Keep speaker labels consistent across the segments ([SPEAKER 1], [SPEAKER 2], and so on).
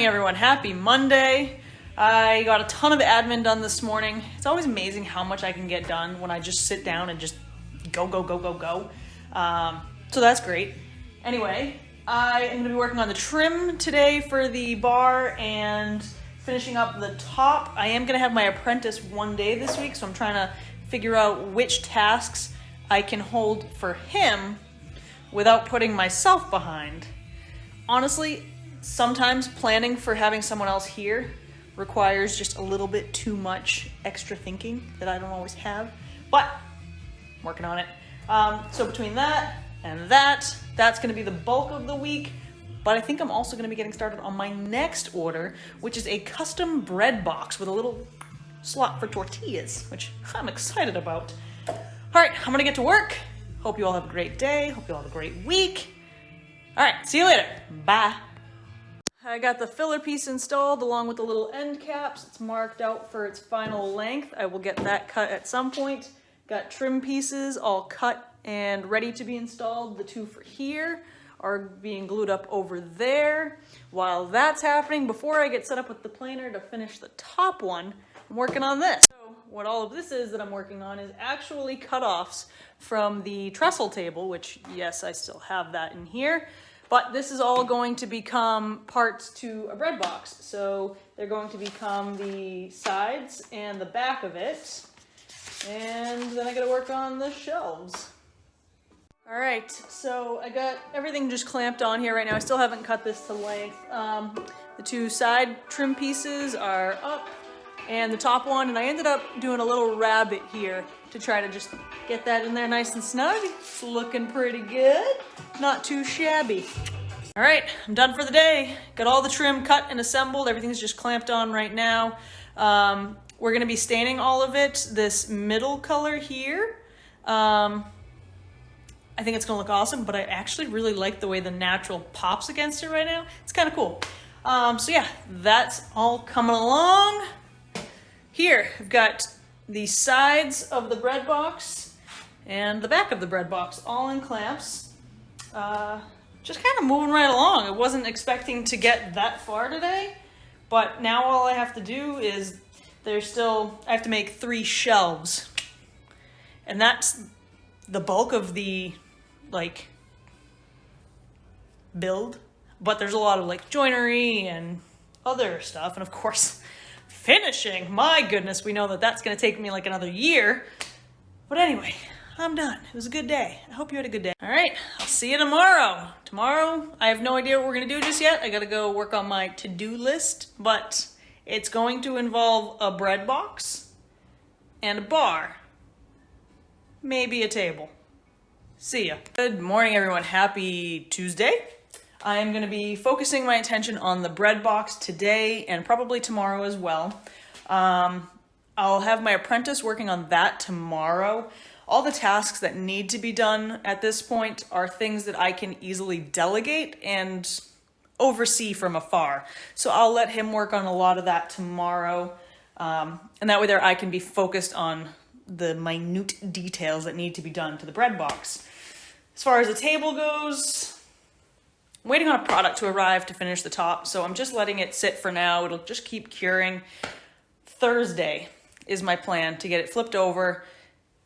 [SPEAKER 1] everyone. Happy Monday. I got a ton of admin done this morning. It's always amazing how much I can get done when I just sit down and just go. So that's great. Anyway, I am going to be working on the trim today for the bar and finishing up the top. I am going to have my apprentice one day this week, so I'm trying to figure out which tasks I can hold for him without putting myself behind. Honestly, sometimes planning for having someone else here requires just a little bit too much extra thinking that I don't always have, but I'm working on it. So between that and that's going to be the bulk of the week, but I think I'm also going to be getting started on my next order, which is a custom bread box with a little slot for tortillas, which I'm excited about. All right, I'm going to get to work. Hope you all have a great day. Hope you all have a great week. All right, see you later. Bye. I got the filler piece installed along with the little end caps. It's marked out for its final length. I will get that cut at some point. Got trim pieces all cut and ready to be installed. The two for here are being glued up over there. While that's happening, before I get set up with the planer to finish the top one, I'm working on this. So what all of this is that I'm working on is actually cut-offs from the trestle table, which yes, I still have that in here. But this is all going to become parts to a bread box. So they're going to become the sides and the back of it. And then I gotta work on the shelves. All right, so I got everything just clamped on here right now. I still haven't cut this to length. The two side trim pieces are up and the top one, and I ended up doing a little rabbit here to try to just get that in there nice and snug. It's looking pretty good, not too shabby. All right, I'm done for the day. Got all the trim cut and assembled. Everything's just clamped on right now. We're gonna be staining all of it this middle color here. I think it's gonna look awesome, but I actually really like the way the natural pops against it right now. It's kind of cool. So yeah, that's all coming along. Here, I've got the sides of the bread box and the back of the bread box all in clamps. Just kind of moving right along. I wasn't expecting to get that far today, but now all I have to do is I have to make 3 shelves, and that's the bulk of the build, but there's a lot of joinery and other stuff, and of course finishing. My goodness, we know that that's going to take me another year, but anyway, I'm done. It was a good day. I hope you had a good day. All right, I'll see you tomorrow. Tomorrow, I have no idea what we're going to do just yet. I got to go work on my to-do list, but it's going to involve a bread box and a bar, maybe a table. See ya. Good morning, everyone. Happy Tuesday. I am going to be focusing my attention on the bread box today and probably tomorrow as well. I'll have my apprentice working on that tomorrow. All the tasks that need to be done at this point are things that I can easily delegate and oversee from afar. So I'll let him work on a lot of that tomorrow. And that way there I can be focused on the minute details that need to be done to the bread box. As far as the table goes, I'm waiting on a product to arrive to finish the top, so I'm just letting it sit for now. It'll just keep curing. Thursday is my plan to get it flipped over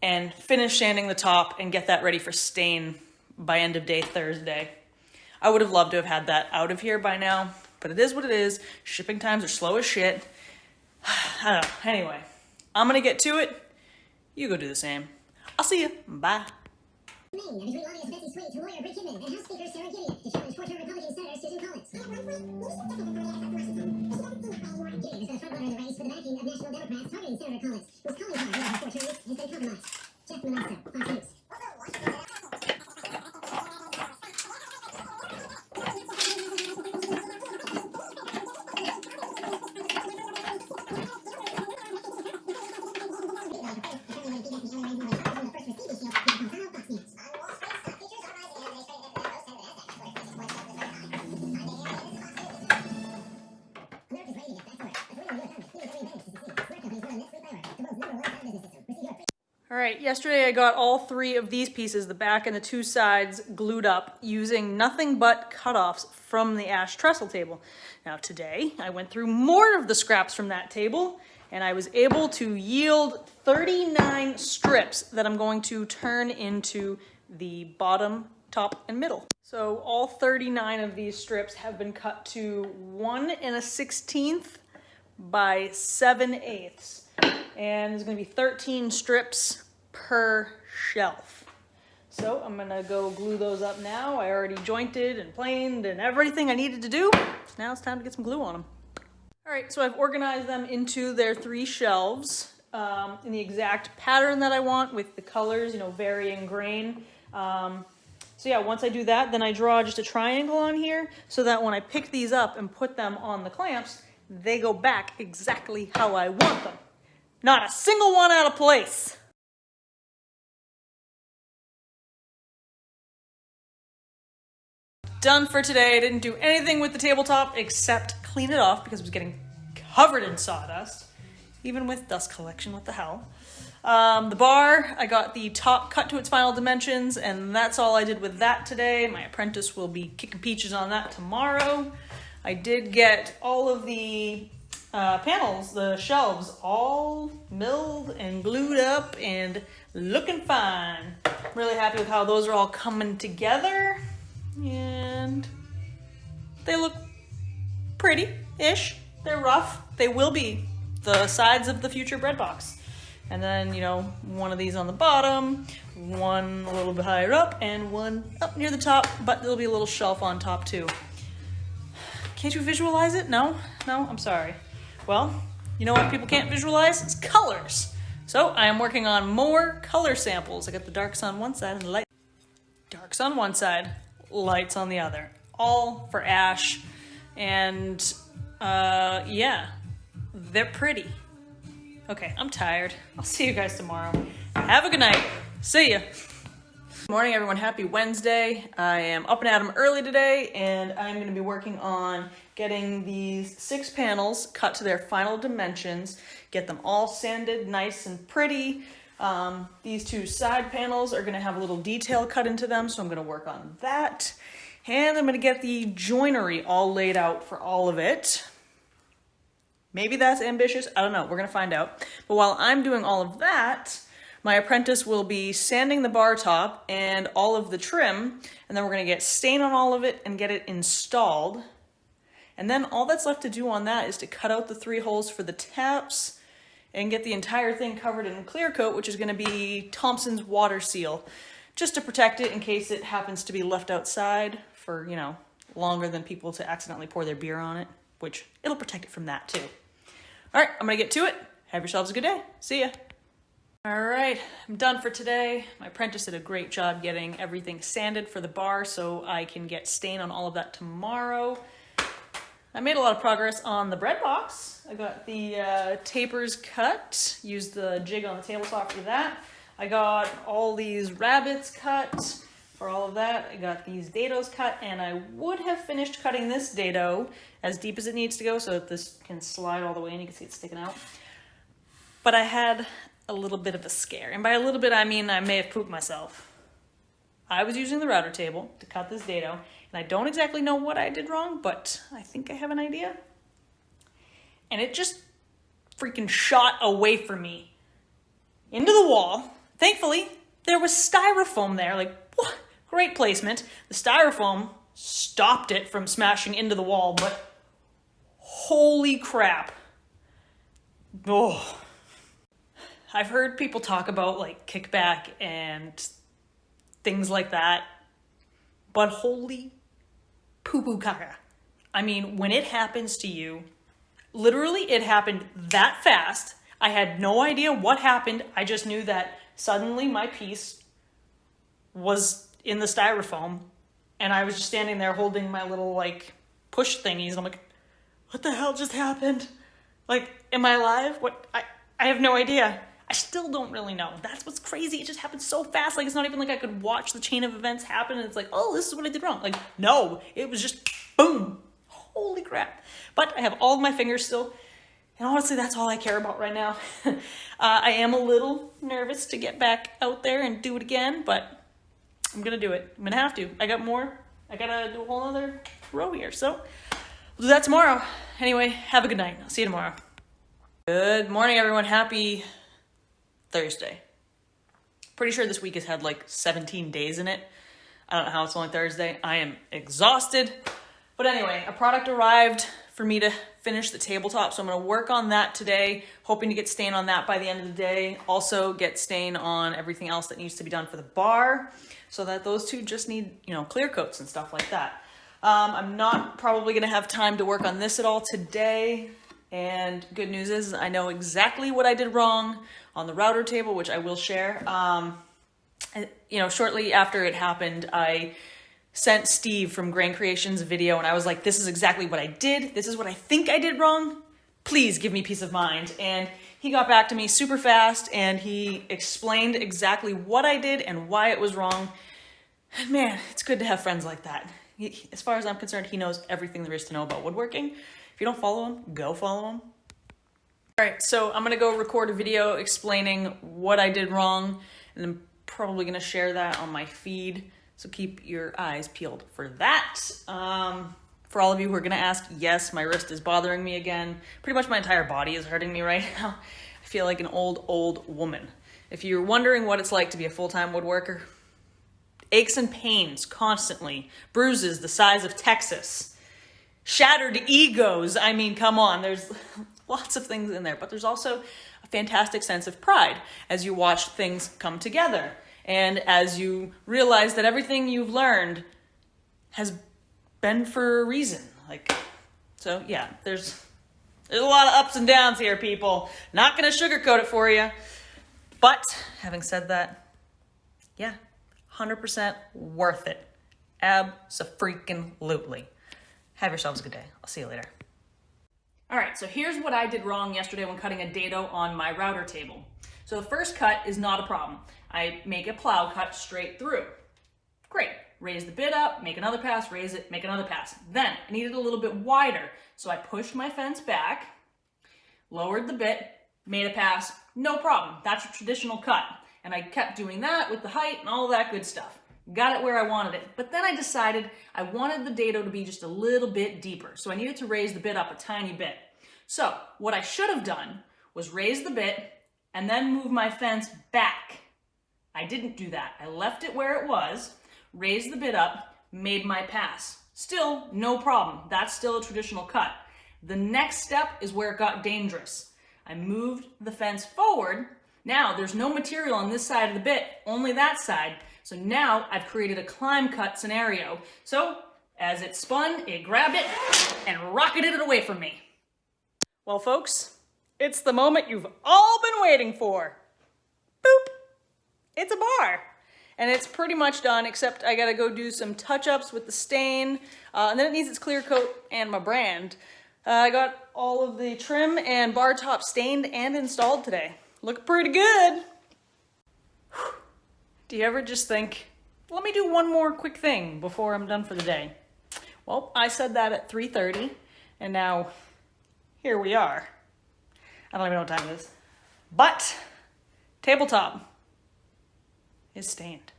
[SPEAKER 1] and finish sanding the top and get that ready for stain by end of day Thursday. I would have loved to have had that out of here by now, but it is what it is. Shipping times are slow as shit. I don't know. Anyway, I'm gonna get to it. You go do the same. I'll see you. Bye. All right, yesterday I got all 3 of these pieces, the back and the 2 sides, glued up using nothing but cutoffs from the ash trestle table. Now today, I went through more of the scraps from that table, and I was able to yield 39 strips that I'm going to turn into the bottom, top, and middle. So all 39 of these strips have been cut to 1 1/16 by 7/8. And there's gonna be 13 strips per shelf. So I'm gonna go glue those up now. I already jointed and planed and everything I needed to do. So now it's time to get some glue on them. All right, so I've organized them into their 3 shelves in the exact pattern that I want with the colors, you know, varying grain. So yeah, once I do that, then I draw just a triangle on here so that when I pick these up and put them on the clamps, they go back exactly how I want them. Not a single one out of place. Done for today. I didn't do anything with the tabletop except clean it off because it was getting covered in sawdust. Even with dust collection, what the hell? The bar, I got the top cut to its final dimensions, and that's all I did with that today. My apprentice will be kicking peaches on that tomorrow. I did get all of the panels, the shelves, all milled and glued up and looking fine. I'm really happy with how those are all coming together, and they look pretty-ish. They're rough. They will be the sides of the future bread box. And then, you know, one of these on the bottom, one a little bit higher up, and one up near the top, but there'll be a little shelf on top too. Can't you visualize it? No? No? I'm sorry. Well, you know what people can't visualize? It's colors. So I am working on more color samples. I got the darks on one side and the light. Darks on one side, lights on the other. All for ash. And yeah, they're pretty. Okay, I'm tired. I'll see you guys tomorrow. Have a good night. See ya. Good morning, everyone. Happy Wednesday. I am up and at 'em early today, and I'm going to be working on getting these 6 panels cut to their final dimensions, get them all sanded nice and pretty. These 2 side panels are going to have a little detail cut into them, so I'm going to work on that. And I'm going to get the joinery all laid out for all of it. Maybe that's ambitious. I don't know. We're going to find out. But while I'm doing all of that, my apprentice will be sanding the bar top and all of the trim, and then we're going to get stain on all of it and get it installed. And then all that's left to do on that is to cut out the 3 holes for the taps and get the entire thing covered in clear coat, which is going to be Thompson's water seal, just to protect it in case it happens to be left outside for, you know, longer than people to accidentally pour their beer on it, which it'll protect it from that too. All right, I'm gonna get to it. Have yourselves a good day. See ya. All right, I'm done for today. My apprentice did a great job getting everything sanded for the bar so I can get stain on all of that tomorrow. I made a lot of progress on the bread box. I got the tapers cut, used the jig on the table saw for that. I got all these rabbets cut for all of that. I got these dados cut, and I would have finished cutting this dado as deep as it needs to go so that this can slide all the way and you can see it sticking out. But I had a little bit of a scare. And by a little bit, I mean I may have pooped myself. I was using the router table to cut this dado, and I don't exactly know what I did wrong, but I think I have an idea. And it just freaking shot away from me into the wall. Thankfully, there was styrofoam there. Like, what? Great placement. The styrofoam stopped it from smashing into the wall, but holy crap. Oh. I've heard people talk about like kickback and things like that, but holy poo-poo caca. I mean, when it happens to you, literally it happened that fast. I had no idea what happened. I just knew that suddenly my piece was in the styrofoam, and I was just standing there holding my little like push thingies. I'm like, what the hell just happened? Like, am I alive? What? I have no idea. I still don't really know. That's what's crazy. It just happened so fast. Like, it's not even like I could watch the chain of events happen and it's like, oh, this is what I did wrong. Like, no, it was just boom. Holy crap. But I have all of my fingers still. And honestly, that's all I care about right now. I am a little nervous to get back out there and do it again, but I'm going to do it. I'm going to have to. I got more I gotta do a whole other row here. So we'll do that tomorrow. Anyway, have a good night. I'll see you tomorrow. Good morning, everyone. Happy Thursday. Pretty sure this week has had like 17 days in it. I don't know how it's only Thursday. I am exhausted. But anyway, a product arrived for me to finish the tabletop. So I'm going to work on that today, hoping to get stain on that by the end of the day. Also get stain on everything else that needs to be done for the bar, so that those two just need, clear coats and stuff like that. I'm not probably going to have time to work on this at all today. And good news is I know exactly what I did wrong on the router table, which I will share. Shortly after it happened, I sent Steve from Grain Creations a video, and I was like, this is exactly what I did. This is what I think I did wrong. Please give me peace of mind. And he got back to me super fast, and he explained exactly what I did and why it was wrong. And man, it's good to have friends like that. As far as I'm concerned, he knows everything there is to know about woodworking. If you don't follow him, go follow him. All right, so I'm gonna go record a video explaining what I did wrong, and I'm probably gonna share that on my feed. So keep your eyes peeled for that. For all of you who are gonna ask, yes, my wrist is bothering me again. Pretty much my entire body is hurting me right now. I feel like an old woman. If you're wondering what it's like to be a full-time woodworker, aches and pains constantly, bruises the size of Texas, shattered egos. I mean, come on, there's lots of things in there, but there's also a fantastic sense of pride as you watch things come together. And as you realize that everything you've learned has been for a reason. So yeah, there's a lot of ups and downs here, people. Not gonna sugarcoat it for you. But having said that, yeah, 100% worth it. Abso-freaking-lutely. Have yourselves a good day. I'll see you later. All right, so here's what I did wrong yesterday when cutting a dado on my router table. So the first cut is not a problem. I make a plow cut straight through. Great. Raise the bit up, make another pass, raise it, make another pass. Then I needed a little bit wider, so I pushed my fence back, lowered the bit, made a pass, no problem. That's a traditional cut. And I kept doing that with the height and all that good stuff. Got it where I wanted it. But then I decided I wanted the dado to be just a little bit deeper, so I needed to raise the bit up a tiny bit. So what I should have done was raise the bit and then move my fence back. I didn't do that. I left it where it was, raised the bit up, made my pass. Still, no problem. That's still a traditional cut. The next step is where it got dangerous. I moved the fence forward. Now, there's no material on this side of the bit, only that side. So now I've created a climb cut scenario. So as it spun, it grabbed it and rocketed it away from me. Well, folks, it's the moment you've all been waiting for. Boop. It's a bar. And it's pretty much done, except I gotta go do some touch-ups with the stain, and then it needs its clear coat and my brand. I got all of the trim and bar top stained and installed today. Look pretty good. Whew. Do you ever just think, let me do one more quick thing before I'm done for the day? Well, I said that at 3:30, and now here we are. I don't even know what time it is. But tabletop is stained.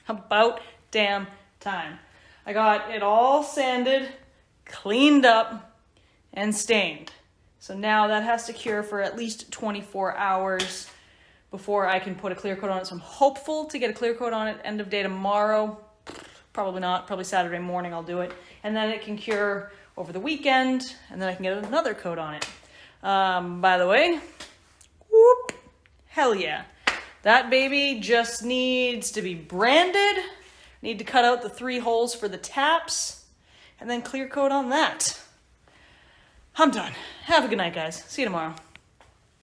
[SPEAKER 1] About damn time. I got it all sanded, cleaned up, and stained. So now that has to cure for at least 24 hours before I can put a clear coat on it. So I'm hopeful to get a clear coat on it end of day tomorrow. Probably not, probably Saturday morning I'll do it. And then it can cure over the weekend, and then I can get another coat on it. By the way, whoop, hell yeah. That baby just needs to be branded. Need to cut out the 3 holes for the taps, and then clear coat on that. I'm done. Have a good night, guys. See you tomorrow.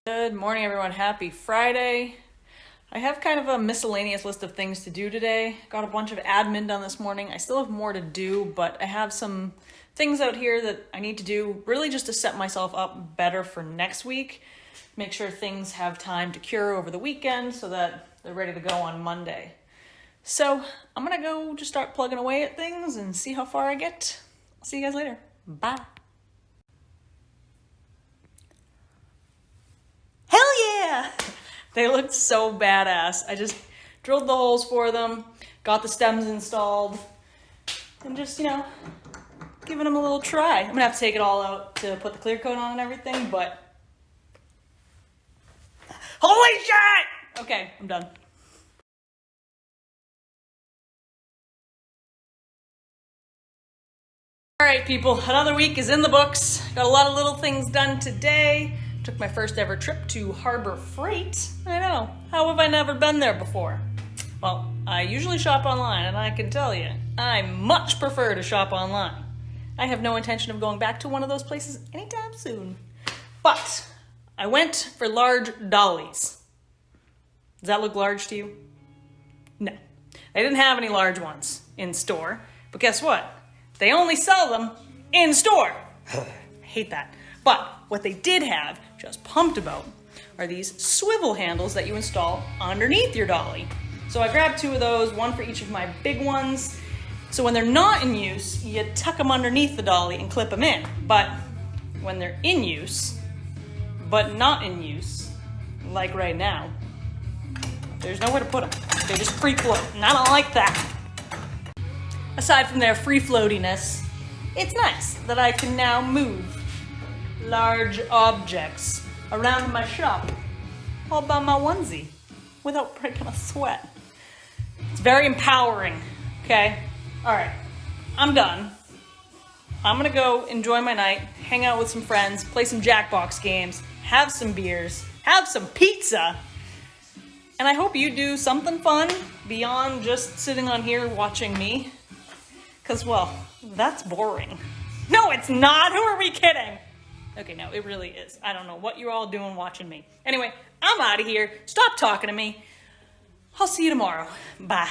[SPEAKER 1] Good morning, everyone. Happy Friday. I have kind of a miscellaneous list of things to do today. Got a bunch of admin done this morning. I still have more to do, but I have some things out here that I need to do, really just to set myself up better for next week. Make sure things have time to cure over the weekend so that they're ready to go on Monday. So I'm gonna go just start plugging away at things and see how far I get. I'll see you guys later. Bye. Hell yeah! They looked so badass. I just drilled the holes for them, got the stems installed, and just, giving them a little try. I'm gonna have to take it all out to put the clear coat on and everything, but holy shit! Okay, I'm done. Alright people, another week is in the books. Got a lot of little things done today. Took my first ever trip to Harbor Freight. I know, how have I never been there before? Well, I usually shop online, and I can tell you, I much prefer to shop online. I have no intention of going back to one of those places anytime soon. But I went for large dollies. Does that look large to you? No. They didn't have any large ones in store, but guess what? They only sell them in store. I hate that. But what they did have, just pumped about, are these swivel handles that you install underneath your dolly. So I grabbed 2 of those, one for each of my big ones. So when they're not in use, you tuck them underneath the dolly and clip them in. But when they're in use, but not in use, like right now, there's nowhere to put them. They just free float, and I don't like that. Aside from their free floatiness, it's nice that I can now move large objects around my shop all by my onesie without breaking a sweat. It's very empowering, okay? All right, I'm done. I'm gonna go enjoy my night, hang out with some friends, play some Jackbox games, have some beers, have some pizza, and I hope you do something fun beyond just sitting on here watching me. Because, well, that's boring. No, it's not. Who are we kidding? Okay, no, it really is. I don't know what you're all doing watching me. Anyway, I'm out of here. Stop talking to me. I'll see you tomorrow. Bye.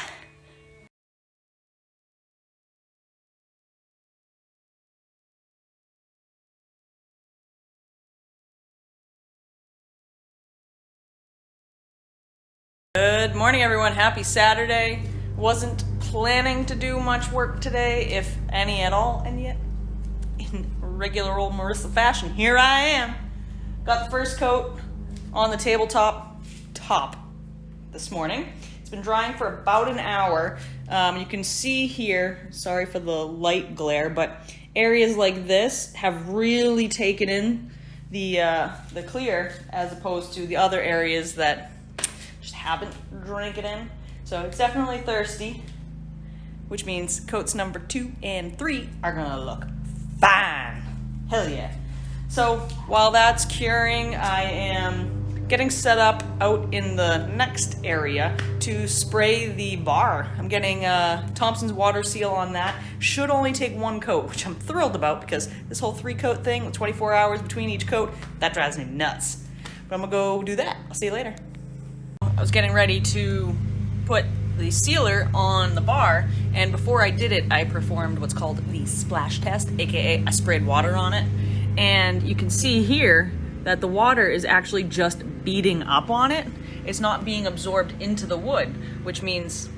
[SPEAKER 1] Good morning, everyone. Happy Saturday. Wasn't planning to do much work today, if any at all, and yet, in regular old Marissa fashion, here I am. Got the first coat on the tabletop top this morning. It's been drying for about an hour. You can see here, sorry for the light glare, but areas like this have really taken in the clear as opposed to the other areas that just haven't drank it in. So it's definitely thirsty, which means coats number 2 and 3 are gonna look fine. Hell yeah. So while that's curing, I am getting set up out in the next area to spray the bar. I'm getting Thompson's water seal on that. Should only take 1 coat, which I'm thrilled about because this whole 3-coat thing with 24 hours between each coat, that drives me nuts. But I'm gonna go do that. I'll see you later. I was getting ready to put the sealer on the bar, and before I did it, I performed what's called the splash test, aka I sprayed water on it, and you can see here that the water is actually just beating up on it. It's not being absorbed into the wood, which means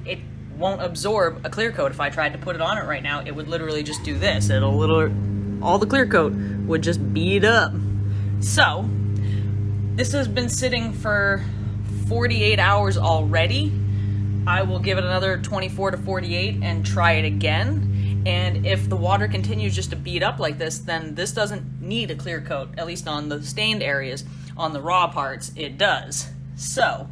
[SPEAKER 1] it won't absorb a clear coat. If I tried to put it on it right now, it would literally just do this. All the clear coat would just beat up. So this has been sitting for 48 hours already. I will give it another 24 to 48 and try it again. And if the water continues just to beat up like this, then this doesn't need a clear coat, at least on the stained areas. On the raw parts, it does. So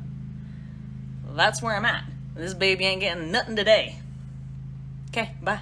[SPEAKER 1] that's where I'm at. This baby ain't getting nothing today. Okay, bye.